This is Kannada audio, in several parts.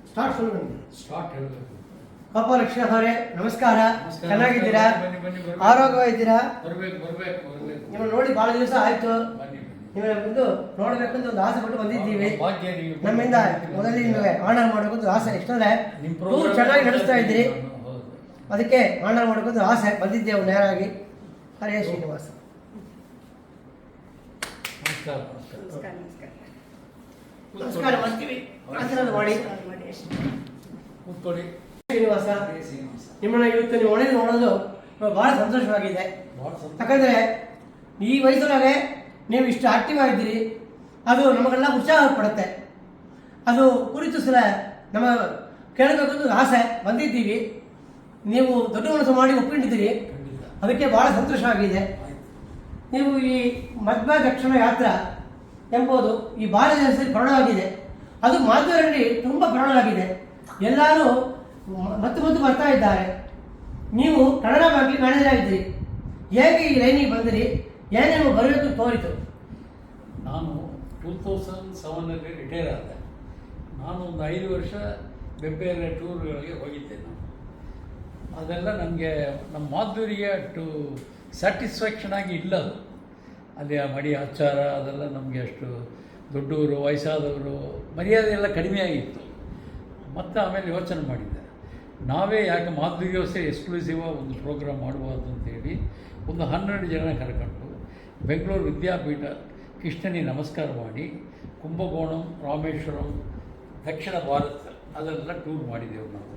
ಸ್ಟಾರ್ಟ್ ಪಾಪ ಲಕ್ಷ್ಮೀ ಅವರೇ ನಮಸ್ಕಾರ. ಚೆನ್ನಾಗಿದ್ದೀರಾ? ಆರೋಗ್ಯವಾಗಿದ್ದೀರಾ? ನೀವು ನೋಡಿ ಬಹಳ ದಿವಸ ಆಯ್ತು. ನೀವು ಬಂದು ನೋಡಬೇಕಂತ ಒಂದು ಆಸೆ ಪಟ್ಟು ಬಂದಿದ್ದೀವಿ. ನಮ್ಮಿಂದ ಮೊದಲೇ ನಿಮಗೆ ಆರ್ಡರ್ ಮಾಡಬೇಕಂತ ಆಸೆ. ಎಷ್ಟಂದ್ರೆ ಟೂರ್ ಚೆನ್ನಾಗಿ ನಡೆಸ್ತಾ ಇದ್ದೀರಿ, ಅದಕ್ಕೆ ಆರ್ಡರ್ ಮಾಡಬೇಕಂತ ಆಸೆ ಬಂದಿದ್ದೇವೆ ನೇರಾಗಿ. ಹರೇ ಶ್ರೀನಿವಾಸ. ನಮಸ್ಕಾರ ಮಾಡ್ತೀವಿ. ಆಶೀರ್ವಾದ ಮಾಡಿ. ಶ್ರೀನಿವಾಸ, ನಿಮ್ಮನ್ನ ಇವತ್ತು ನೀವು ಒಣಗಿ ನೋಡೋದು ಬಹಳ ಸಂತೋಷವಾಗಿದೆ. ಯಾಕಂದ್ರೆ ಈ ವಯಸ್ಸೊಳಗೆ ನೀವು ಇಷ್ಟು ಆಕ್ಟಿವ್ ಆಗಿದ್ದೀರಿ, ಅದು ನಮಗೆಲ್ಲ ಉತ್ಸಾಹ ಪಡುತ್ತೆ. ಅದು ಕುರಿತು ಸಲ ನಮ್ಮ ಕೇಳಬೇಕಂತ ಆಸೆ ಬಂದಿದ್ದೀವಿ. ನೀವು ದೊಡ್ಡ ಮನಸ್ಸು ಮಾಡಿ ಒಪ್ಪಿಕೊಂಡಿದ್ದೀರಿ, ಅದಕ್ಕೆ ಬಹಳ ಸಂತೋಷವಾಗಿದೆ. ನೀವು ಈ ಮಧ್ವ ದಕ್ಷಿಣ ಯಾತ್ರಾ ಎಂಬುದು ಈ ಭಾರತ ದೇಶದಲ್ಲಿ ಪ್ರಯಾಣವಾಗಿದೆ. ಅದು ಮಾಧವರಲ್ಲಿ ತುಂಬ ಪ್ರಯಾಣವಾಗಿದೆ. ಎಲ್ಲರೂ ಮತ್ತು ಬರ್ತಾ ಇದ್ದಾರೆ. ನೀವು ಕನ್ನಡ ಬಗ್ಗೆ ಮ್ಯಾನೇಜರ್ ಹೇಗೆ ಈ ಲೈನಿಗೆ ಬಂದಿರಿ? ಏನೇನು ಬರಬೇಕು ತೋರಿತು? ನಾನು 2007ರಲ್ಲಿ ರಿಟೈರ್ ಆದೆ. ನಾನು ಒಂದು 5 ವರ್ಷ ಬೇರೆ ಟೂರ್ಗಳಿಗೆ ಹೋಗಿದ್ದೆ. ನಾನು ಅದೆಲ್ಲ ನನಗೆ ನಮ್ಮ ಮಾಧುರಿಗೆ ಅಷ್ಟು ಸ್ಯಾಟಿಸ್ಫ್ಯಾಕ್ಷನ್ ಆಗಿ ಇಲ್ಲ. ಅದು ಅಲ್ಲಿ ಆ ಮಡಿ ಆಚಾರ ಅದೆಲ್ಲ ನಮಗೆ ಅಷ್ಟು ದೊಡ್ಡವರು ವಯಸ್ಸಾದವರು ಮರ್ಯಾದೆ ಎಲ್ಲ ಕಡಿಮೆ ಆಗಿತ್ತು. ಮತ್ತು ಆಮೇಲೆ ಯೋಚನೆ ಮಾಡಿದ್ದೆ, ನಾವೇ ಯಾಕೆ ಮಾಧುರ್ಯೋತ್ಸವ ಎಕ್ಸ್ಕ್ಲೂಸಿವ್ ಒಂದು ಪ್ರೋಗ್ರಾಮ್ ಮಾಡಬಾರ್ದು ಅಂತೇಳಿ ಒಂದು 12 ಜನ ಕರ್ಕೊಂಡು ಬೆಂಗಳೂರು ವಿದ್ಯಾಪೀಠ ಕೃಷ್ಣನಿಗೆ ನಮಸ್ಕಾರ ಮಾಡಿ ಕುಂಭಕೋಣಂ, ರಾಮೇಶ್ವರಂ, ದಕ್ಷಿಣ ಭಾರತ ಅದೆಲ್ಲ ಟೂರ್ ಮಾಡಿದೆವು ನಾವು.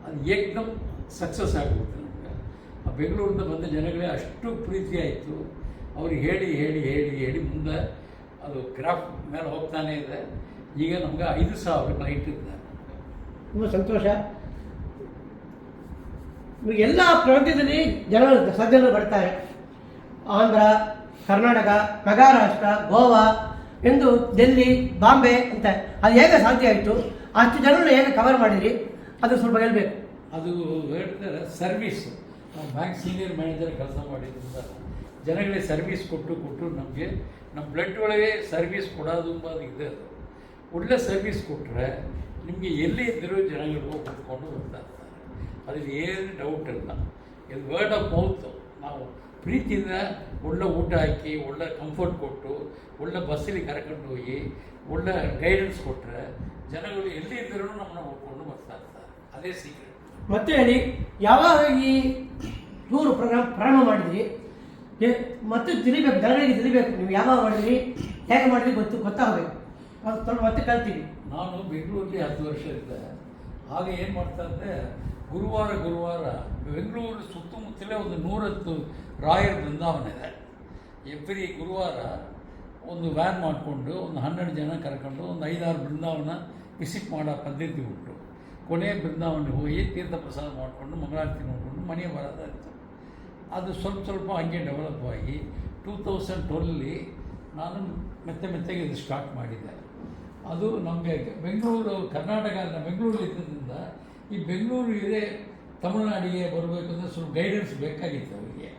ಅದು ಏಕದಮ್ ಸಕ್ಸಸ್ ಆಗಿಬಿಡ್ತು ನಮಗೆ. ಆ ಬೆಂಗಳೂರಿಂದ ಬಂದ ಜನಗಳೇ ಅಷ್ಟು ಪ್ರೀತಿ ಆಯಿತು. ಅವ್ರಿಗೆ ಹೇಳಿ ಹೇಳಿ ಹೇಳಿ ಹೇಳಿ ಮುಂದೆ ಅದು ಗ್ರಾಫ್ ಮೇಲೆ ಹೋಗ್ತಾನೇ ಇದೆ. ಈಗ ನಮ್ಗೆ 5,000 ಕ್ಲೈಂಟ್ ಇದ್ದಾರೆ. ತುಂಬ ಸಂತೋಷ. ಎಲ್ಲ ಪ್ರಾಂತ್ಯದಲ್ಲಿ ಜನರು ಸಜ್ಜನರು ಬರ್ತಾರೆ. ಆಂಧ್ರ, ಕರ್ನಾಟಕ, ಮಹಾರಾಷ್ಟ್ರ, ಗೋವಾ ಎಂದು ಡೆಲ್ಲಿ, ಬಾಂಬೆ ಅಂತ. ಅದು ಹೇಗೆ ಸಾಧ್ಯ ಆಯಿತು? ಅಷ್ಟು ಜನರನ್ನು ಹೇಗೆ ಕವರ್ ಮಾಡಿದ್ರಿ? ಅದು ಸ್ವಲ್ಪ ಹೇಳಬೇಕು. ಅದು ಹೇಳ್ತಾರೆ ಸರ್ವಿಸು. ನಾವು ಬ್ಯಾಂಕ್ ಸೀನಿಯರ್ ಮ್ಯಾನೇಜರ್ ಕೆಲಸ ಮಾಡಿದ್ರಿಂದ ಜನಗಳಿಗೆ ಸರ್ವಿಸ್ ಕೊಟ್ಟು ನಮಗೆ ನಮ್ಮ ಬ್ಲಡ್ ಒಳಗೆ ಸರ್ವಿಸ್ ಕೊಡೋದು ಅದು ಇದೆ. ಅದು ಒಳ್ಳೆ ಸರ್ವಿಸ್ ಕೊಟ್ಟರೆ ನಿಮಗೆ ಎಲ್ಲಿ ಇದ್ದರೂ ಜನಗಳು ಕುತ್ಕೊಂಡು ಬರ್ತಾ ಇರ್ತಾರೆ. ಅದ್ರಲ್ಲಿ ಏನು ಡೌಟ್ ಇಲ್ಲ. ಇದು ವರ್ಡ್ ಆಫ್ ಮೌತು. ನಾವು ಪ್ರೀತಿಯಿಂದ ಒಳ್ಳೆ ಊಟ ಹಾಕಿ, ಒಳ್ಳೆ ಕಂಫರ್ಟ್ ಕೊಟ್ಟು, ಒಳ್ಳೆ ಬಸ್ಸಲ್ಲಿ ಕರ್ಕೊಂಡು ಹೋಗಿ, ಒಳ್ಳೆ ಗೈಡೆನ್ಸ್ ಕೊಟ್ಟರೆ ಜನಗಳು ಎಲ್ಲಿ ಇದ್ದರೂ ನಮ್ಮನ್ನ ಹೋಗ್ಕೊಂಡು ಬರ್ತಾ ಇರ್ತಾರೆ. ಅದೇ ಸೀಕ್ರೆಟ್. ಮತ್ತೆ ಹೇಳಿ, ಯಾವಾಗ ಈ ಟೂರ್ ಪ್ರೋಗ್ರಾಮ್ ಪ್ರಾರಂಭ ಮಾಡಿದ್ರಿ? ಮತ್ತೆ ತಿಳಿಬೇಕು, ಜನಗಳಿಗೆ ತಿಳಿಬೇಕು ನೀವು ಯಾವಾಗ ಮಾಡಿದ್ರಿ, ಹೇಗೆ ಮಾಡಿದ್ರಿ ಗೊತ್ತಾಗಬೇಕು. ಅದು ಮತ್ತೆ ಕಲ್ತೀವಿ. ನಾನು ಬೆಂಗಳೂರಲ್ಲಿ 10 ವರ್ಷ ಇದ್ದೆ. ಆಗ ಏನು ಮಾಡ್ತಾ ಇದ್ದೆ, ಗುರುವಾರ ಬೆಂಗಳೂರು ಸುತ್ತಮುತ್ತಲೇ ಒಂದು 110 ರಾಯರ ಬೃಂದಾವನ ಇದೆ. ಎವ್ರಿ ಗುರುವಾರ ಒಂದು ವ್ಯಾನ್ ಮಾಡಿಕೊಂಡು ಒಂದು 12 ಜನ ಕರ್ಕೊಂಡು ಒಂದು 5-6 ಬೃಂದಾವನ ವಿಸಿಟ್ ಮಾಡೋ ಪದ್ಧತಿ ಉಂಟು. ಕೊನೆಯ ಬೃಂದಾವನ ಹೋಗಿ ತೀರ್ಥ ಪ್ರಸಾದ ಮಾಡಿಕೊಂಡು ಮಂಗಳಾರತಿ ನೋಡಿಕೊಂಡು ಮನೆಗೆ ಬರೋದಾಯಿತು. ಅದು ಸ್ವಲ್ಪ ಹಂಗೆ ಡೆವಲಪ್ ಆಗಿ 2012 ನಾನು ಮೆತ್ತಗೆ ಇದು ಸ್ಟಾರ್ಟ್ ಮಾಡಿದ್ದೆ. ಅದು ನಮಗೆ ಬೆಂಗಳೂರು ಬೆಂಗಳೂರು ಇದ್ದರಿಂದ ಈ ಬೆಂಗಳೂರು ಇದೆ ತಮಿಳುನಾಡಿಗೆ ಬರಬೇಕಂದ್ರೆ ಸ್ವಲ್ಪ ಗೈಡೆನ್ಸ್ ಬೇಕಾಗಿತ್ತು ಅವರಿಗೆ.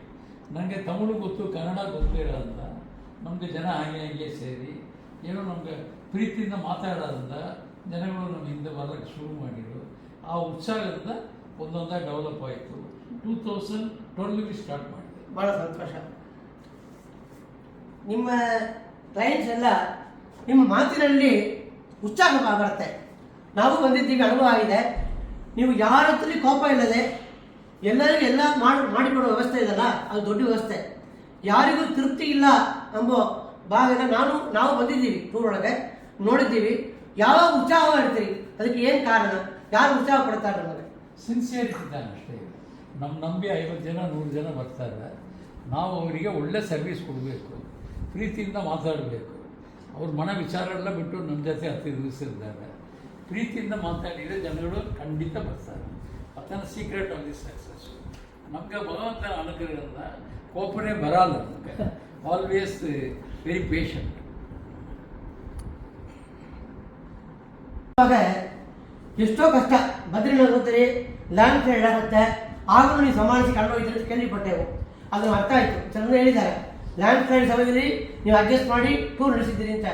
ನನಗೆ ತಮಿಳು ಗೊತ್ತು, ಕನ್ನಡ ಗೊತ್ತಿರೋದ್ರಿಂದ ನಮಗೆ ಜನ ಹಾಗೆ ಸೇರಿ ಏನೋ ನಮಗೆ ಪ್ರೀತಿಯಿಂದ ಮಾತಾಡೋದ್ರಿಂದ ಜನಗಳು ನಮ್ಮ ಹಿಂದೆ ಬರೋಕ್ಕೆ ಶುರು ಮಾಡಿದರು. ಆ ಉತ್ಸಾಹದಿಂದ ಒಂದೊಂದಾಗಿ ಡೆವಲಪ್ ಆಯಿತು. 2012 ಸ್ಟಾರ್ಟ್ ಮಾಡಿದೆ. ಭಾಳ ಸಂತೋಷ. ನಿಮ್ಮ ಕ್ಲೈಂಟ್ಸ್ ಎಲ್ಲ ನಿಮ್ಮ ಮಾತಿನಲ್ಲಿ ಉತ್ಸಾಹ ಬರುತ್ತೆ. ನಾವು ಬಂದಿದ್ದೀವಿ, ಅನುಭವ ಆಗಿದೆ. ನೀವು ಯಾರ ಹತ್ರ ಕೋಪ ಇಲ್ಲದೆ ಎಲ್ಲರಿಗೂ ಎಲ್ಲ ಮಾಡಿಕೊಡೋ ವ್ಯವಸ್ಥೆ ಇದೆಲ್ಲ, ಅದು ದೊಡ್ಡ ವ್ಯವಸ್ಥೆ. ಯಾರಿಗೂ ತೃಪ್ತಿ ಇಲ್ಲ ಎಂಬ ಭಾಗನ ನಾವು ಬಂದಿದ್ದೀವಿ, ಟೂರ್ ಒಳಗೆ ನೋಡಿದ್ದೀವಿ. ಯಾವಾಗ ಉತ್ಸಾಹ ಇರ್ತೀರಿ, ಅದಕ್ಕೆ ಏನು ಕಾರಣ? ಯಾರು ಉತ್ಸಾಹ ಪಡ್ತಾರೆ? ನಮಗೆ ಸಿನ್ಸಿಯರಿಟಿ ಇದ್ದಾನೆ ಅಷ್ಟೇ. ನಮ್ಮ ನಂಬಿ 50 ಜನ 100 ಜನ ಬರ್ತಾರೆ. ನಾವು ಅವರಿಗೆ ಒಳ್ಳೆ ಸರ್ವಿಸ್ ಕೊಡಬೇಕು, ಪ್ರೀತಿಯಿಂದ ಮಾತಾಡಬೇಕು. ಅವ್ರ ಮನ ವಿಚಾರ ಎಲ್ಲ ಬಿಟ್ಟು ನಮ್ಮ ಜೊತೆ 10 ದಿವಸ ಇದ್ದಾರೆ. ಪ್ರೀತಿಯಿಂದ ಮಾತಾಡಿದರೆ ಜನಗಳು ಖಂಡಿತ ಬರ್ತಾರೆ. ಅದನ್ನು ಸೀಕ್ರೆಟ್ ಆಫ್ ದಿ ಸಕ್ಸಸ್. ನಮಗೆ ಭಗವಂತನ ಅನುಗ್ರಹದಿಂದ ಕೋಪನೆ ಬರಲ್ಲ. ನಮಗೆ ಆಲ್ವೇಸ್ ವೆರಿ ಪೇಷಂಟ್. ಎಷ್ಟೋ ಕಷ್ಟ ಬದ್ರಿನಾಥ್ ಹೋಗ್ತೀರಿ, ಲ್ಯಾಂಡ್ ಸೈಡ್ ಆಗುತ್ತೆ, ಆಗಲೂ ನೀವು ಸಮಾಳಿಸಿ ಕಂಡೋಗಿದ್ರೆ ಅಂತ ಕೇಳಿಪಟ್ಟೆವು. ಅದನ್ನು ಅರ್ಥ ಆಯಿತು. ಚಂದ್ರ ಹೇಳಿದ್ದಾರೆ, ಲ್ಯಾಂಡ್ ಸ್ಲೈಡ್ ಸಮಯದಲ್ಲಿ ನೀವು ಅಡ್ಜಸ್ಟ್ ಮಾಡಿ ಟೂರ್ ನಡೆಸಿದ್ದೀರಿ ಅಂತ.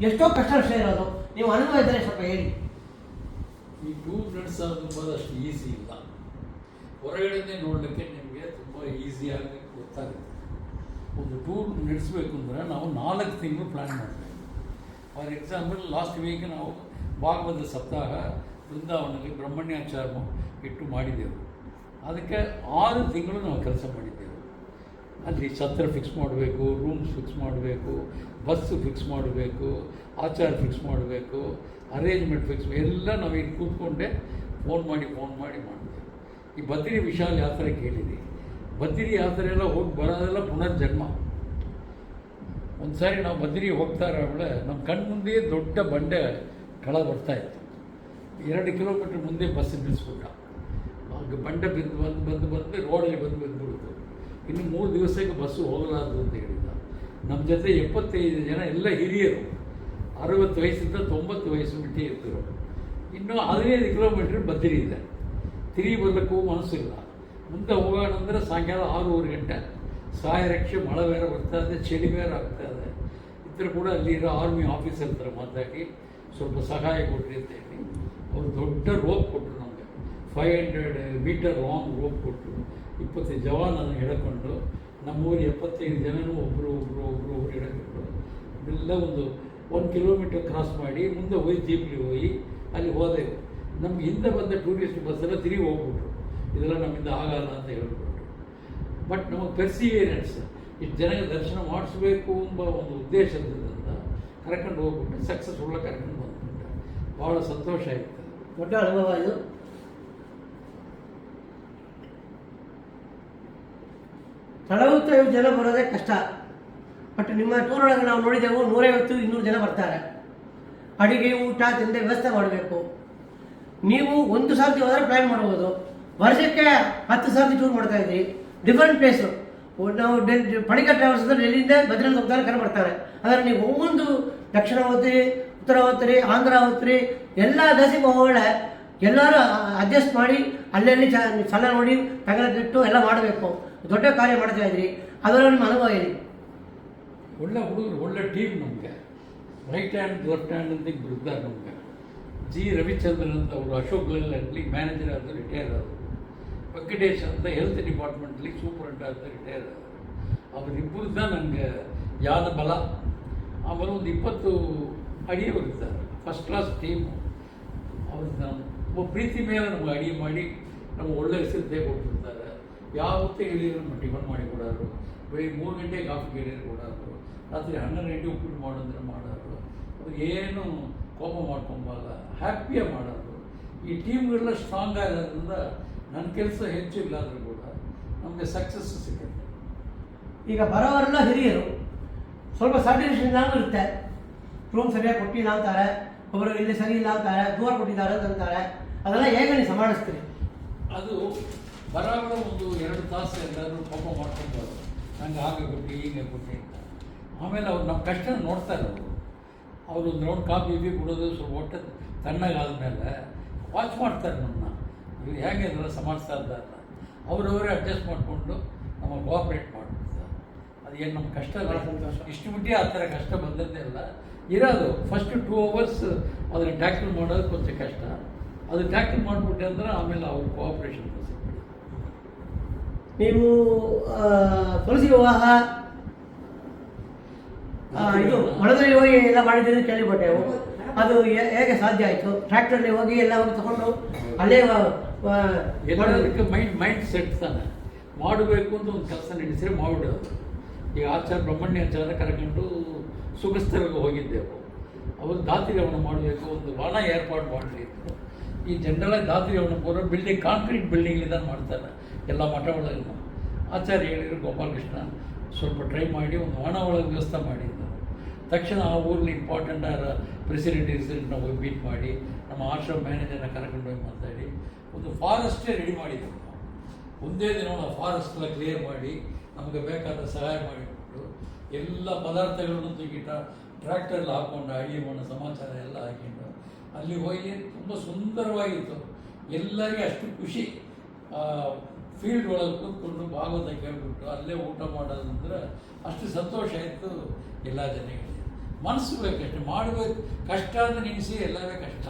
ಎಷ್ಟೋ ಕಷ್ಟ ವಿಷಯ ಇರೋದು. ನೀವು ಅನುಭವ ಇದ್ದರೆ ಸ್ವಲ್ಪ ಹೇಳಿ. ಈ ಟೂರ್ ನಡೆಸೋದು ತುಂಬ ಅಷ್ಟು ಈಸಿ ಇಲ್ಲ. ಹೊರಗಡೆ ನೋಡಲಿಕ್ಕೆ ನಿಮಗೆ ತುಂಬ ಈಸಿಯಾಗಿ ಗೊತ್ತಾಗುತ್ತೆ. ಒಂದು ಟೂರ್ ನಡೆಸಬೇಕು ಅಂದರೆ ನಾವು 4 ತಿಂಗಳು ಪ್ಲ್ಯಾನ್ ಮಾಡಬೇಕು. ಫಾರ್ ಎಕ್ಸಾಂಪಲ್ ಲಾಸ್ಟ್ ವೀಕ್ ನಾವು ಭಾಗವತ ಸಪ್ತಾಹ ಬೃಂದಾವನದಲ್ಲಿ ಬ್ರಹ್ಮಣ್ಯಾಚಾರ್ಯ ಇಟ್ಟು ಮಾಡಿದ್ದೆವು. ಅದಕ್ಕೆ 6 ತಿಂಗಳು ನಾವು ಕೆಲಸ ಮಾಡಿದ್ದೆವು. ಅಲ್ಲಿ ಛತ್ರ ಫಿಕ್ಸ್ ಮಾಡಬೇಕು, ರೂಮ್ಸ್ ಫಿಕ್ಸ್ ಮಾಡಬೇಕು, ಬಸ್ಸು ಫಿಕ್ಸ್ ಮಾಡಬೇಕು, ಆಚಾರ ಫಿಕ್ಸ್ ಮಾಡಬೇಕು, ಅರೇಂಜ್ಮೆಂಟ್ ಫಿಕ್ಸ್ ಎಲ್ಲ ನಾವು ಇಲ್ಲಿ ಕೂತ್ಕೊಂಡೆ ಫೋನ್ ಮಾಡಿ ಮಾಡಿದೆ. ಈ ಬದ್ರಿ ವಿಶಾಲ್ ಯಾತ್ರೆ ಕೇಳಿದ್ವಿ. ಬದ್ರಿ ಯಾತ್ರೆ ಎಲ್ಲ ಹೋಗಿ ಬರೋದೆಲ್ಲ ಪುನರ್ಜನ್ಮ. ಒಂದು ಸಾರಿ ನಾವು ಬದ್ರಿಗೆ ಹೋಗ್ತಾ ಇರೋಳೆ ನಮ್ಮ ಕಣ್ಣು ಮುಂದೆ ದೊಡ್ಡ ಬಂಡೆ ಕೆಳ ಬರ್ತಾಯಿತ್ತು. 2 ಕಿಲೋಮೀಟ್ರ್ ಮುಂದೆ ಬಸ್ ನಿಲ್ಲಿಸ್ಬಿಟ್ಟ. ಆಗ ಬಂಡೆ ಬಂದು ರೋಡಲ್ಲಿ ಬಿದ್ದುಬಿಡ್ತು. ಇನ್ನು 3 ದಿವಸಕ್ಕೆ ಬಸ್ಸು ಹೋಗಲಾರದು ಅಂತ ಹೇಳಿದ್ದ. ನಮ್ಮ ಜೊತೆ 75 ಜನ ಎಲ್ಲ ಹಿರಿಯರು, 60 ವಯಸ್ಸಿಂದ 90 ವಯಸ್ಸು ಬಿಟ್ಟು ಇರ್ತಿರೋ. ಇನ್ನು 15 ಕಿಲೋಮೀಟ್ರ್ ಬದ್ರಿ ಇದೆ. ತಿರುಗಿ ಬರಲಿಕ್ಕೂ ಮನಸ್ಸಿಲ್ಲ. ಮುಂದೆ ಹೋಗೋಣ ಅಂದರೆ ಸಾಯಂಕಾಲ 6-6 ಗಂಟೆ. ರಕ್ಷೆ ಮಳೆ ಬೇರೆ ಬರ್ತಾ ಇದೆ, ಚಳಿ ಬೇರೆ ಆಗ್ತಾ ಇದೆ. ಇತರ ಕೂಡ ಅಲ್ಲಿರೋ ಆರ್ಮಿ ಆಫೀಸರ್ ಥರ ಮಾತಾಡಿ ಸ್ವಲ್ಪ ಸಹಾಯ ಕೊಟ್ಟರಿ ಅಂತ ಹೇಳಿ ಅವರು ದೊಡ್ಡ ರೋಪ್ ಕೊಟ್ಟರು ನಮಗೆ. 500 ಮೀಟರ್ ಲಾಂಗ್ ರೋಪ್ ಕೊಟ್ಟರು. 20 ಜವಾನನ್ನು ಹಿಡ್ಕೊಂಡು ನಮ್ಮೂರು 75 ಜನನೂ ಒಬ್ಬರು ಹಿಡ್ಕೊಂಡು ಎಲ್ಲ 1 ಕಿಲೋಮೀಟರ್ ಕ್ರಾಸ್ ಮಾಡಿ ಮುಂದೆ ಹೋಗಿ ಜೀಪ್ಲಿ ಹೋಗಿ ಅಲ್ಲಿ ಹೋದೆವು. ನಮ್ಗೆ ಹಿಂದೆ ಬಂದ ಟೂರಿಸ್ಟ್ ಬಸ್ಸೆಲ್ಲ ತಿರುಗಿ ಹೋಗ್ಬಿಟ್ರು. ಇದೆಲ್ಲ ನಮ್ಮಿಂದ ಆಗಲ್ಲ ಅಂತ ಹೇಳ್ಬಿಟ್ರು. ಬಟ್ ನಮಗೆ ಪರ್ಸಿವಿಯರೆನ್ಸ್, ಇಷ್ಟು ಜನಕ್ಕೆ ದರ್ಶನ ಮಾಡಿಸ್ಬೇಕು ಎಂಬ ಒಂದು ಉದ್ದೇಶದಿಂದ ಕರ್ಕೊಂಡು ಹೋಗ್ಬಿಟ್ಟು ಸಕ್ಸಸ್ಫುಲ್ಲಾಗಿ ಕರ್ಕೊಂಡು ಬಂದ್ಬಿಟ್ಟೆ. ಭಾಳ ಸಂತೋಷ ಆಯಿತು. ದೊಡ್ಡ ಅನುಭವ ಇದು. ತಡವುತ್ತ ಜನ ಬರೋದೇ ಕಷ್ಟ. ಬಟ್ ನಿಮ್ಮ ಟೂರೊಳಗೆ ನಾವು ನೋಡಿದೆವು 150-200 ಜನ ಬರ್ತಾರೆ. ಅಡಿಗೆ, ಊಟ, ತಿಂಡಿ ವ್ಯವಸ್ಥೆ ಮಾಡಬೇಕು. ನೀವು 1 ಸರ್ತಿ ಹೋದರೆ ಪ್ಲ್ಯಾನ್ ಮಾಡ್ಬೋದು. ವರ್ಷಕ್ಕೆ 10 ಸರ್ತಿ ಟೂರ್ ಮಾಡ್ತಾ ಇದ್ರಿ, ಡಿಫ್ರೆಂಟ್ ಪ್ಲೇಸು. ನಾವು ಪಣಿಕ ಟ್ರಾವೆಲ್ಸ್ ಅಂದರೆ ಡೆಲ್ಲಿಯಿಂದ ಬದ್ರಿನಾಥ್ ಹೋಗ್ತಾರೆ, ಕರೆ ಮಾಡ್ತಾರೆ. ಆದರೆ ನೀವು ಒಮ್ಮೊಂದು ದಕ್ಷಿಣ ಹೋಗ್ತೀರಿ, ಉತ್ತರ ಹೋಗ್ತೀರಿ, ಆಂಧ್ರ ಹೋಗ್ತೀರಿ, ಎಲ್ಲ ದೇಶಕ್ಕೆ ಹೋಗೋಳೆ ಎಲ್ಲರೂ ಅಡ್ಜಸ್ಟ್ ಮಾಡಿ ಅಲ್ಲಲ್ಲಿ ಸ್ಥಳ ನೋಡಿ ತಗಲಿಟ್ಟು ಎಲ್ಲ ಮಾಡಬೇಕು. ದೊಡ್ಡ ಕಾರ್ಯ ಮಾಡ್ತಾ ಇದ್ರಿ. ಅದರಲ್ಲಿ ನಿಮ್ಮ ಅನುಭವ ಹೇಳಿ. ಒಳ್ಳೆ ಹುಡುಗರು, ಒಳ್ಳೆ ಟೀಮ್ ನಮಗೆ. ರೈಟ್ ಹ್ಯಾಂಡ್ ಲೆಫ್ಟ್ ಹ್ಯಾಂಡ್ ಅಂತ ಇದ್ದಾರೆ ನಮಗೆ. ಜಿ ರವಿಚಂದ್ರನ್ ಅಂತ ಅವರು ಅಶೋಕ್ ಲೇಲ್ಯಾಂಡ್ಲಿ ಮ್ಯಾನೇಜರ್ ಆದ ರಿಟೈರ್ ಆದರು. ವೆಂಕಟೇಶ್ ಅಂತ ಹೆಲ್ತ್ ಡಿಪಾರ್ಟ್ಮೆಂಟ್ಲಿ ಸೂಪರಿಂಟ್ ಅಂತ ರಿಟೈರ್ ಆದರು. ಅವರಿಬ್ಬರು ಸಹ ನನಗೆ ಯಾದ ಬಲ. ಆಮೇಲೆ ಒಂದು 20 ಅಡಿಯವರು ಇದ್ದಾರೆ, ಫಸ್ಟ್ ಕ್ಲಾಸ್ ಟೀಮು. ಅವ್ರು ನಮ್ಮ ಪ್ರೀತಿ ಮೇಲೆ ನಮಗೆ ಅಡಿಗೆ ಮಾಡಿ ನಮಗೆ ಒಳ್ಳೆ ಹೆಸರು ಕೊಟ್ಟಿರ್ತಾರೆ. ಯಾವತ್ತೂ ಹೇಳಿದ್ರು ನಮ್ಮ ಟಿಫನ್ ಮಾಡಿ ಕೊಡೋರು, ಬೆಳಿಗ್ಗೆ 3 ಗಂಟೆಗೆ ಕಾಫಿ ಕೇಳಿದ್ರು ಕೊಡೋರು, ರಾತ್ರಿ 12 ಗಂಟೆ ಉಪ್ಪಿಟ್ಟು ಮಾಡೋದ್ರೆ ಮಾಡೋರು. ಅವ್ರು ಏನು ಕೋಪ ಮಾಡ್ಕೊಂಬಲ್ಲ, ಹ್ಯಾಪಿಯಾಗಿ ಮಾಡೋರು. ಈ ಟೀಮ್ಗಳೆಲ್ಲ ಸ್ಟ್ರಾಂಗ್ ಆಗಿರೋದ್ರಿಂದ ನನ್ನ ಕೆಲಸ ಹೆಚ್ಚು ಇಲ್ಲಾದರೂ ಕೂಡ ನಮಗೆ ಸಕ್ಸಸ್ ಸಿಗುತ್ತೆ. ಈಗ ಬರೋವರೆಲ್ಲ ಹಿರಿಯರು, ಸ್ವಲ್ಪ ಸರ್ಟಿಫಿಕೇಷನ್ ಇರುತ್ತೆ. ರೂಮ್ ಸರಿಯಾಗಿ ಕೊಟ್ಟಿಲ್ಲ ಅಂತಾರೆ, ಒಬ್ಬರು ಇಲ್ಲಿ ಸರಿ ಇಲ್ಲ ಅಂತಾರೆ, ದೂರ ಕೊಟ್ಟಿದ್ದಾರೆ ಅಂತಾರೆ. ಅದೆಲ್ಲ ಹೇಗೆ ನೀವು ಸಮಾಳಿಸ್ತೀರಿ? ಅದು ಬರೋವರ 1-2 ತಾಸು ಎಲ್ಲರೂ ಕೋಪ ಮಾಡ್ಕೊಂಬಾರು, ನಂಗೆ ಹಾಗೆ ಕೊಟ್ಟು ಹೀಗೆ ಕೊಟ್ಟು ಅಂತ. ಆಮೇಲೆ ಅವ್ರು ನಮ್ಮ ಕಷ್ಟ ನೋಡ್ತಾರೆ. ಅವರು ಒಂದು ರೌಂಡ್ ಕಾಫಿ ಕೊಡೋದು ಸ್ವಲ್ಪ ಹೊಟ್ಟೆ ತಣ್ಣಗಾದ್ಮೇಲೆ ವಾಚ್ ಮಾಡ್ತಾರೆ ನಮ್ಮನ್ನ. ಇವ್ರು ಹೇಗೆ ಅದೆಲ್ಲ ಸಮಾಳಿಸ್ತಾ ಇದ್ದಾರೆ, ಅವರವರೇ ಅಡ್ಜಸ್ಟ್ ಮಾಡಿಕೊಂಡು ನಮಗೆ ಕೋಆಪ್ರೇಟ್ ಮಾಡ್ಬಿಡ್ತಾರೆ. ಅದು ಏನು ನಮ್ಮ ಕಷ್ಟ ಇಷ್ಟು ಬಿಟ್ಟು ಆ ಥರ ಕಷ್ಟ ಬಂದದ್ದೇ ಇಲ್ಲ. ಇರೋದು ಫಸ್ಟ್ 2 ಅವರ್ಸ್ ಅದನ್ನು ಟ್ಯಾಕಲ್ ಮಾಡೋದು ಕೊಂಚ ಕಷ್ಟ. ಅದು ಟ್ಯಾಕಲ್ ಮಾಡಿಬಿಟ್ಟೆ ಅಂದ್ರೆ ಆಮೇಲೆ ಅವ್ರ ಕೋಆಪ್ರೇಷನ್ ಸಿಗ್ಬಿಟ್ಟು. ನೀವು ತುಳಸಿ ವಿವಾಹ ಇದು ಮಳದಲ್ಲಿ ಹೋಗಿ ಎಲ್ಲ ಮಾಡಿದ್ದೀರಿ ಕೇಳಿಬಿಟ್ಟೆ. ಅದು ಹೇಗೆ ಸಾಧ್ಯ ಆಯಿತು? ಟ್ರ್ಯಾಕ್ಟರ್ಲಿ ಹೋಗಿ ಎಲ್ಲ ಹೋಗಿ ತಗೊಂಡು ಅಲ್ಲೇ ಎಲ್ಲದಕ್ಕೆ ಮೈಂಡ್ ಸೆಟ್ ತಾನೆ ಮಾಡಬೇಕು ಅಂತ ಒಂದು ಕೆಲಸ ನಡೆಸಿದ್ರೆ ಮಾಡಿಬಿಡೋದು. ಈಗ ಬ್ರಹ್ಮಣ್ಯಾಚಾರ್ಯ ಕರ್ಕೊಂಡು ಸುಖಸ್ಥರಿಗೆ ಹೋಗಿದ್ದೆವು. ಅವರು ದಾತ್ರಿ ಹವನ ಮಾಡಬೇಕು, ಒಂದು ವನ ಏರ್ಪಾಡು ಮಾಡಲಿತ್ತು. ಈ ಜನರಲ್ ದಾತ್ರಿ ಹವನ ಪೂರ ಬಿಲ್ಡಿಂಗ್, ಕಾಂಕ್ರೀಟ್ ಬಿಲ್ಡಿಂಗ್ ಇದನ್ನು ಮಾಡ್ತಾರೆ ಎಲ್ಲ ಮಠ ಒಳಗೆ. ಆಚಾರ್ಯ ಹೇಳಿದ್ರು ಗೋಪಾಲಕೃಷ್ಣ ಸ್ವಲ್ಪ ಟ್ರೈ ಮಾಡಿ ಒಂದು ವನ ಒಳಗೆ ವ್ಯವಸ್ಥೆ ಮಾಡಿದ್ದು. ತಕ್ಷಣ ಆ ಊರಲ್ಲಿ ಇಂಪಾರ್ಟೆಂಟ್ ಪ್ರೆಸಿಡೆಂಟ್ ನಾವು ಹೋಗಿ ಮೀಟ್ ಮಾಡಿ ನಮ್ಮ ಆಶ್ರಮ ಮ್ಯಾನೇಜರ್ನ ಕರ್ಕೊಂಡು ಹೋಗಿ ಮಾತಾಡಿ ಒಂದು ಫಾರೆಸ್ಟೇ ರೆಡಿ ಮಾಡಿದ್ದೆವು ನಾವು. ಒಂದೇ ದಿನ ನಾವು ಫಾರೆಸ್ಟೆಲ್ಲ ಕ್ಲಿಯರ್ ಮಾಡಿ ನಮಗೆ ಬೇಕಾದ ಸಹಾಯ ಮಾಡಿಬಿಟ್ಟು ಎಲ್ಲ ಪದಾರ್ಥಗಳನ್ನು ತೆಗಿಟ ಟ್ರ್ಯಾಕ್ಟರ್ಲ್ಲಿ ಹಾಕ್ಕೊಂಡು ಅಡಿಗೆ ಮಾಡೋ ಸಮಾಚಾರ ಎಲ್ಲ ಹಾಕಿಕೊಂಡು ಅಲ್ಲಿ ಹೋಗಿ ತುಂಬ ಸುಂದರವಾಗಿತ್ತು. ಎಲ್ಲರಿಗೆ ಅಷ್ಟು ಖುಷಿ. ಫೀಲ್ಡ್ ಒಳಗೆ ಕೂತ್ಕೊಂಡು ಭಾಗವತ ಕೇಳಿಬಿಟ್ಟು ಅಲ್ಲೇ ಊಟ ಮಾಡೋದಂದ್ರೆ ಅಷ್ಟು ಸಂತೋಷ ಆಯಿತು ಎಲ್ಲ ಜನಗಳಿಗೆ. ಮನಸ್ಸು ಬೇಕಷ್ಟೆ, ಮಾಡಬೇಕು. ಕಷ್ಟ ಅಂತ ನೆನೆಸಿ ಎಲ್ಲವೇ ಕಷ್ಟ,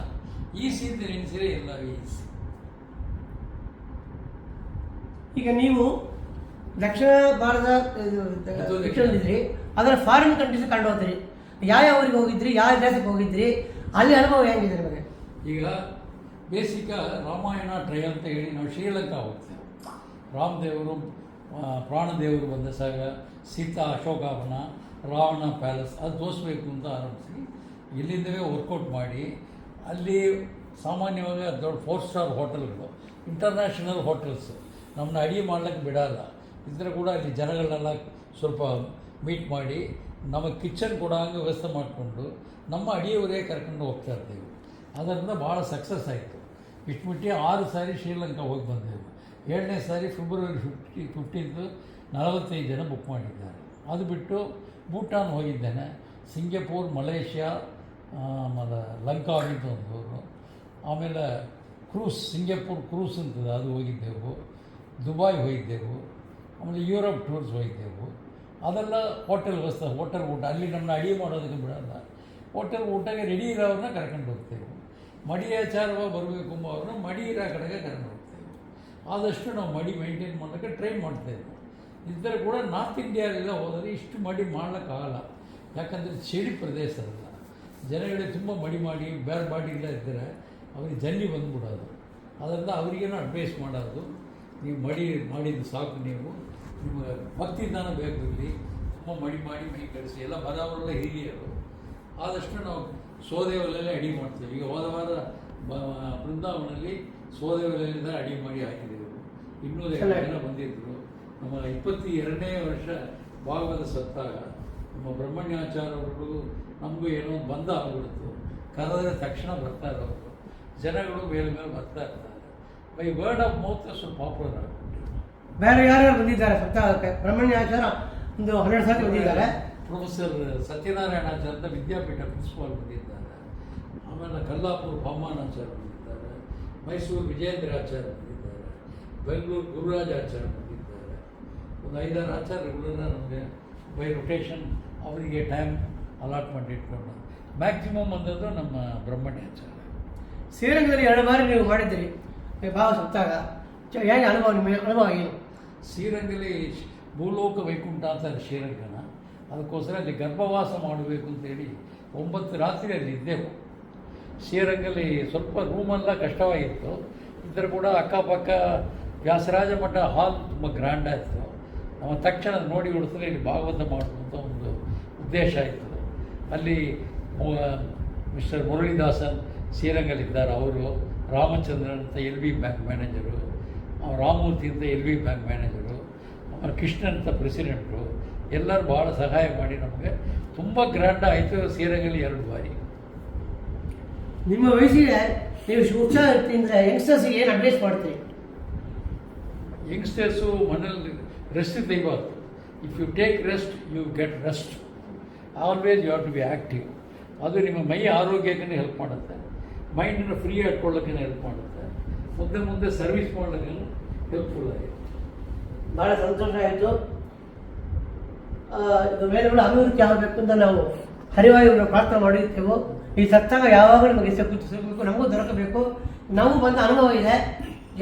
ಈಸಿ ಅಂತ ನೆನೆಸಿದ್ರೆ ಎಲ್ಲವೇ ಈಸಿ. ಈಗ ನೀವು ದಕ್ಷಿಣ ಭಾರತ ಇದ್ರಿ, ಅದರ ಫಾರಿನ್ ಕಂಟ್ರೀಸ್ ಕಂಡು ಹೋಗ್ತೀರಿ, ಯಾವ ಊರಿಗೆ ಹೋಗಿದ್ರಿ, ಯಾವ ದೇಶಕ್ಕೆ ಹೋಗಿದ್ರಿ, ಅಲ್ಲಿ ಅನುಭವ ಹೆಂಗಿದೆ ನಿಮಗೆ? ಈಗ ಬೇಸಿಕ ರಾಮಾಯಣ ಟ್ರೈ ಅಂತ ಹೇಳಿ ನಾವು ಶ್ರೀಲಂಕಾ ಹೋಗ್ತೇವೆ. ರಾಮದೇವರು ಪ್ರಾಣದೇವರು ಬಂದ ಸಾಗ, ಸೀತಾ ಅಶೋಕಾವನ, ರಾವಣ ಪ್ಯಾಲೇಸ್ ಅದು ತೋರಿಸ್ಬೇಕು ಅಂತ ಆರಂಭಿಸಿ ಇಲ್ಲಿಂದವೇ ವರ್ಕೌಟ್ ಮಾಡಿ ಅಲ್ಲಿ ಸಾಮಾನ್ಯವಾಗಿ ದೊಡ್ಡ 4 ಸ್ಟಾರ್ ಹೋಟೆಲ್ಗಳು, ಇಂಟರ್ನ್ಯಾಷನಲ್ ಹೋಟೆಲ್ಸು ನಮ್ಮನ್ನ ಅಡುಗೆ ಮಾಡ್ಲಿಕ್ಕೆ ಬಿಡೋಲ್ಲ. ಇದ್ರೆ ಕೂಡ ಅಲ್ಲಿ ಜನಗಳನ್ನೆಲ್ಲ ಸ್ವಲ್ಪ ಮೀಟ್ ಮಾಡಿ ನಮಗೆ ಕಿಚನ್ ಕೂಡ ಹಂಗೆ ವ್ಯವಸ್ಥೆ ಮಾಡಿಕೊಂಡು ನಮ್ಮ ಅಡಿಯವರೇ ಕರ್ಕೊಂಡು ಹೋಗ್ತಾ ಇರ್ತೀವಿ. ಅದರಿಂದ ಭಾಳ ಸಕ್ಸಸ್ ಆಯಿತು. ಇಷ್ಟು ಬಿಟ್ಟು 6 ಸಾರಿ ಶ್ರೀಲಂಕಾ ಹೋಗಿ ಬಂದೆವು. 7ನೇ ಸಾರಿ ಫೆಬ್ರವರಿ 15 45 ಜನ ಬುಕ್ ಮಾಡಿದ್ದಾರೆ. ಅದು ಬಿಟ್ಟು ಭೂಟಾನ್ ಹೋಗಿದ್ದೇನೆ, ಸಿಂಗಪೂರ್, ಮಲೇಷ್ಯಾ, ಆಮೇಲೆ ಲಂಕಾ ಅಂತ ಒಂದು, ಆಮೇಲೆ ಕ್ರೂಸ್, ಸಿಂಗಪೂರ್ ಕ್ರೂಸ್ ಅಂತದೆ ಅದು ಹೋಗಿದ್ದೆವು, ದುಬೈ ಹೋಗಿದ್ದೆವು, ಆಮೇಲೆ ಯುರೋಪ್ ಟೂರ್ಸ್ ಹೋಗಿದ್ದೆವು. ಅದೆಲ್ಲ ಹೋಟೆಲ್ ವ್ಯವಸ್ಥೆ, ಹೋಟೆಲ್ ಊಟ ಅಲ್ಲಿ ನಮ್ಮನ್ನ ಅಡುಗೆ ಮಾಡೋದಕ್ಕೆ ಬಿಡೋಲ್ಲ. ಹೋಟೆಲ್ ಊಟಕ್ಕೆ ರೆಡಿ ಇರೋರನ್ನ ಕರ್ಕೊಂಡು ಹೋಗ್ತೇವೆ. ಮಡಿಯಾಚಾರವಾಗಿ ಬರಬೇಕು ಎಂಬವ್ರನ್ನ ಮಡಿ ಇರೋ ಕಡೆಗೆ ಕರ್ಕೊಂಡು ಹೋಗ್ತೇವೆ. ಆದಷ್ಟು ನಾವು ಮಡಿ ಮೇಂಟೈನ್ ಮಾಡೋಕ್ಕೆ ಟ್ರೈ ಮಾಡ್ತೇವೆ. ಇದ್ದರೆ ಕೂಡ ನಾರ್ತ್ ಇಂಡಿಯಾಗೆಲ್ಲ ಹೋದರೆ ಇಷ್ಟು ಮಡಿ ಮಾಡ್ಲಿಕ್ಕಾಗಲ್ಲ, ಯಾಕಂದರೆ ಚಳಿ ಪ್ರದೇಶ ಅಲ್ಲ. ಜನಗಳಿಗೆ ತುಂಬ ಮಡಿ ಮಾಡಿ ಬೇರೆ ಬಾಡಿ ಇಲ್ಲ ಇದ್ದರೆ ಅವ್ರಿಗೆ ಜಲ್ಲಿ ಬಂದುಬಿಡೋದು. ಅದರಿಂದ ಅವರಿಗೇನೋ ಅಡ್ವೈಸ್ ಮಾಡೋದು, ನೀವು ಮಾಡಿದ್ದು ಸಾಕು, ನೀವು ನಿಮಗೆ ಭಕ್ತಿದಾನ ಬೇಕು, ಇಲ್ಲಿ ತುಂಬ ಮಡಿ ಮಾಡಿ ಮೈ ಕಳಿಸಿ ಎಲ್ಲ ಬರೋವರೆಲ್ಲ ಹಿರಿಯರು. ಆದಷ್ಟು ನಾವು ಸೋದೆ ಒಲೆಯಲ್ಲೇ ಅಡುಗೆ ಮಾಡ್ತೇವೆ. ಈಗ ಹೋದ ವಾರ ಬೃಂದಾವನಲ್ಲಿ ಸೋದೆ ಒಲೆಯಿಂದ ಅಡುಗೆ ಮಾಡಿ ಹಾಕಿದೆವು. 200 ಜನ ಬಂದಿದ್ದರು. ನಮ್ಮ 22ನೇ ವರ್ಷ ಭಾಗವತ ಸತ್ತಾಗ ನಮ್ಮ ಬ್ರಹ್ಮಣ್ಯಾಚಾರ್ಯವರು ನಮಗೂ ಏನೋ ಬಂದ ಆಗ್ಬಿಡ್ತು. ಕರೆದ್ರೆ ತಕ್ಷಣ ಬರ್ತಾರೆ ಅವರು, ಜನಗಳು ಮೇಲೆ ಬರ್ತಾ ಇರ್ತಾರೆ. ಬೈ ವರ್ಡ್ ಆಫ್ ಮೌತ್ ಸ್ವಲ್ಪ ಪಾಪ್ಯುಲರ್ ಆಗ್ಬಿಟ್ಟು. ಬೇರೆ ಯಾರ್ಯಾರು ಬಂದಿದ್ದಾರೆ ಸಪ್ತಾಹಕ್ಕೆ? ಬ್ರಹ್ಮಣ್ಯಾಚಾರ ಒಂದು 12 ಸಾರಿ ಬಂದಿದ್ದಾರೆ. ಪ್ರೊಫೆಸರ್ ಸತ್ಯನಾರಾಯಣಾಚಾರ್ಯ ಅಂತ ವಿದ್ಯಾಪೀಠ ಪ್ರಿನ್ಸಿಪಾಲ್ ಬಂದಿದ್ದಾರೆ. ಆಮೇಲೆ ಕಲ್ಲಾಪುರ ಬಾಮಾನಾಚಾರ್ಯ ಬಂದಿದ್ದಾರೆ, ಮೈಸೂರು ವಿಜಯೇಂದ್ರಾಚಾರ್ಯ ಬಂದಿದ್ದಾರೆ, ಬೆಂಗಳೂರು ಗುರುರಾಜಾಚಾರ್ಯ ಬಂದಿದ್ದಾರೆ. ಒಂದು 5-6 ಆಚಾರ್ಯಗಳನ್ನ ನಮಗೆ ಬೈ ರೊಟೇಷನ್ ಅವರಿಗೆ ಟೈಮ್ ಅಲಾಟ್ಮೆಂಟ್ ಇಟ್ಕೊಂಡು ಮ್ಯಾಕ್ಸಿಮಮ್ ಬಂದದ್ದು ನಮ್ಮ ಬ್ರಹ್ಮಣ್ಯಾಚಾರ್ಯ. ಶ್ರೀರಂಗದಲ್ಲಿ 2 ಬಾರಿ ನೀವು ಮಾಡಿದ್ದೀರಿ ಭಾವ ಸತ್ತಾಗ, ಹೇಗೆ ಅನುಭವ? ನಿಮ್ಮ ಅನುಭವ ಏನು? ಶ್ರೀರಂಗದಲ್ಲಿ ಭೂಲೋಕ ವೈಕುಂಠ ಅಂತಾರೆ ಶ್ರೀರಂಗನ. ಅದಕ್ಕೋಸ್ಕರ ಅಲ್ಲಿ ಗರ್ಭವಾಸ ಮಾಡಬೇಕು ಅಂತೇಳಿ 9 ರಾತ್ರಿ ಅಲ್ಲಿ ಇದ್ದೆವು. ಶ್ರೀರಂಗಲ್ಲಿ ಸ್ವಲ್ಪ ರೂಮೆಲ್ಲ ಕಷ್ಟವಾಗಿತ್ತು. ಇದ್ದರೂ ಕೂಡ ಅಕ್ಕಪಕ್ಕ ವ್ಯಾಸರಾಜ ಮಠ ಹಾಲ್ ತುಂಬ ಗ್ರ್ಯಾಂಡ್ ಆಯಿತು. ನಮ್ಮ ತಕ್ಷಣ ನೋಡಿ ಹುಡುಕಿದ್ರೆ ಇಲ್ಲಿ ಭಾಗವತ ಮಾಡುವಂಥ ಒಂದು ಉದ್ದೇಶ ಆಯಿತು. ಅಲ್ಲಿ ಮಿಸ್ಟರ್ ಮುರಳೀದಾಸನ್ ಶ್ರೀರಂಗಲ್ಲಿದ್ದಾರೆ, ಅವರು ರಾಮಚಂದ್ರನ್ ಅಂತ LV ಬ್ಯಾಂಕ್ ಮ್ಯಾನೇಜರು, ರಾಮಮೂರ್ತಿ ಅಂತ LV ಬ್ಯಾಂಕ್ ಮ್ಯಾನೇಜರು, ಆಮೇಲೆ ಕೃಷ್ಣನ್ ಅಂತ ಪ್ರೆಸಿಡೆಂಟು, ಎಲ್ಲರೂ ಭಾಳ ಸಹಾಯ ಮಾಡಿ ನಮಗೆ ತುಂಬ ಗ್ರ್ಯಾಂಡ್ ಆಯಿತು. ಶ್ರೀರಂಗಲ್ಲಿ 2 ಬಾರಿ. ನಿಮ್ಮ ವಯಸ್ಸಿಗೆ ನೀವು ಉತ್ಸಾಹ ಇರ್ತೀಂದ್ರೆ ಯಂಗ್ಸ್ಟರ್ಸಿಗೆ ಏನು ಅಡ್ವೈಸ್ ಮಾಡ್ತೀರಿ? ಯಂಗ್ಸ್ಟರ್ಸು ಮನೇಲಿ ರೆಸ್ಟ್ ತೆಗಿಬಾರ್ದು. If you take rest you get rest. Always you have to be active. ಅದು ನಿಮ್ಮ ಮೈ ಆರೋಗ್ಯಕ್ಕೆ ಹೆಲ್ಪ್ ಮಾಡುತ್ತೆ, ಮೈಂಡನ್ನು ಫ್ರೀ ಆಡ್ಕೊಳ್ಳೋಕ್ಕೆ ಹೆಲ್ಪ್ ಮಾಡುತ್ತೆ, ಮುಂದೆ ಸರ್ವಿಸ್ ಮಾಡೋಕ್ಕೆ ಹೆಲ್ಪ್ಫುಲ್ ಆಗಿದೆ. ಭಾಳ ಸಂತೋಷ ಆಯಿತು. ಇದು ಮೇಲೆಗಳು ಅಭಿವೃದ್ಧಿ ಆಗಬೇಕು ಅಂತ ನಾವು ಹರಿವಾಯುವನ್ನು ಪ್ರಾರ್ಥನೆ ಮಾಡಿರ್ತೇವೆ. ಈ ಸತ್ಸಂಗ ಯಾವಾಗಲೂ ನಮಗೆ ಸಿಗಬೇಕು, ನಮಗೂ ದೊರಕಬೇಕು. ನಾವು ಬಂದ ಅನುಭವ ಇದೆ.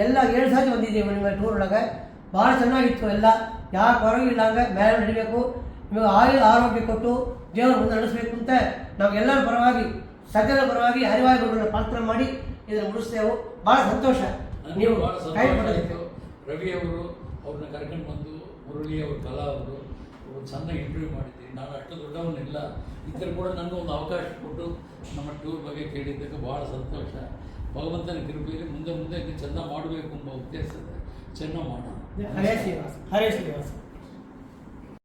ಎಲ್ಲ 7 ಸಾರಿ ಬಂದಿದ್ದೀವಿ ನಿಮ್ಮ ಟೂರ್ ಒಳಗೆ. ಭಾಳ ಚೆನ್ನಾಗಿತ್ತು. ಎಲ್ಲ ಯಾರು ಪರವಾಗಿಲ್ಲ ಹಂಗೆ ಮೇಲೆ ನಡಿಬೇಕು, ನಿಮಗೆ ಆರೋಗ್ಯ ಕೊಟ್ಟು ದೇವರು ಮುಂದೆ ನಡೆಸಬೇಕು ಅಂತ ನಾವೆಲ್ಲರ ಪರವಾಗಿ, ಸಜ್ಜನ ಪರವಾಗಿ ಹರಿವಾಯುಗಳನ್ನ ಪ್ರಾರ್ಥನೆ ಮಾಡಿ ಇದನ್ನು ಮುಗಿಸ್ತೇವೆ. ಭಾಳ ಸಂತೋಷ. ನೀವು ಭಾಳ ಸಂತೋಷ ಆಯಿತು. ರವಿ ಅವರು ಅವ್ರನ್ನ ಕರ್ಕೊಂಡು ಬಂದು, ಮುರಳಿ ಅವರು, ಕಲಾ ಅವರು ಒಂದು ಸಣ್ಣ ಇಂಟರ್ವ್ಯೂ ಮಾಡಿದ್ದೀರಿ. ನಾನು ಅಷ್ಟು ದೊಡ್ಡವನ್ನಿಲ್ಲ, ಇದ್ದರೂ ಕೂಡ ನನಗೂ ಒಂದು ಅವಕಾಶ ಕೊಟ್ಟು ನಮ್ಮ ಟೂರ್ ಬಗ್ಗೆ ಕೇಳಿದ್ದಕ್ಕೆ ಭಾಳ ಸಂತೋಷ. ಭಗವಂತನ ಕೃಪೆಯಲ್ಲಿ ಮುಂದೆ ಚೆಂದ ಮಾಡಬೇಕು ಎಂಬ ಉದ್ದೇಶ ಚೆಂದ ಮಾಡೋಣ. ಹರೇ ಶ್ರೀನಿವಾಸ.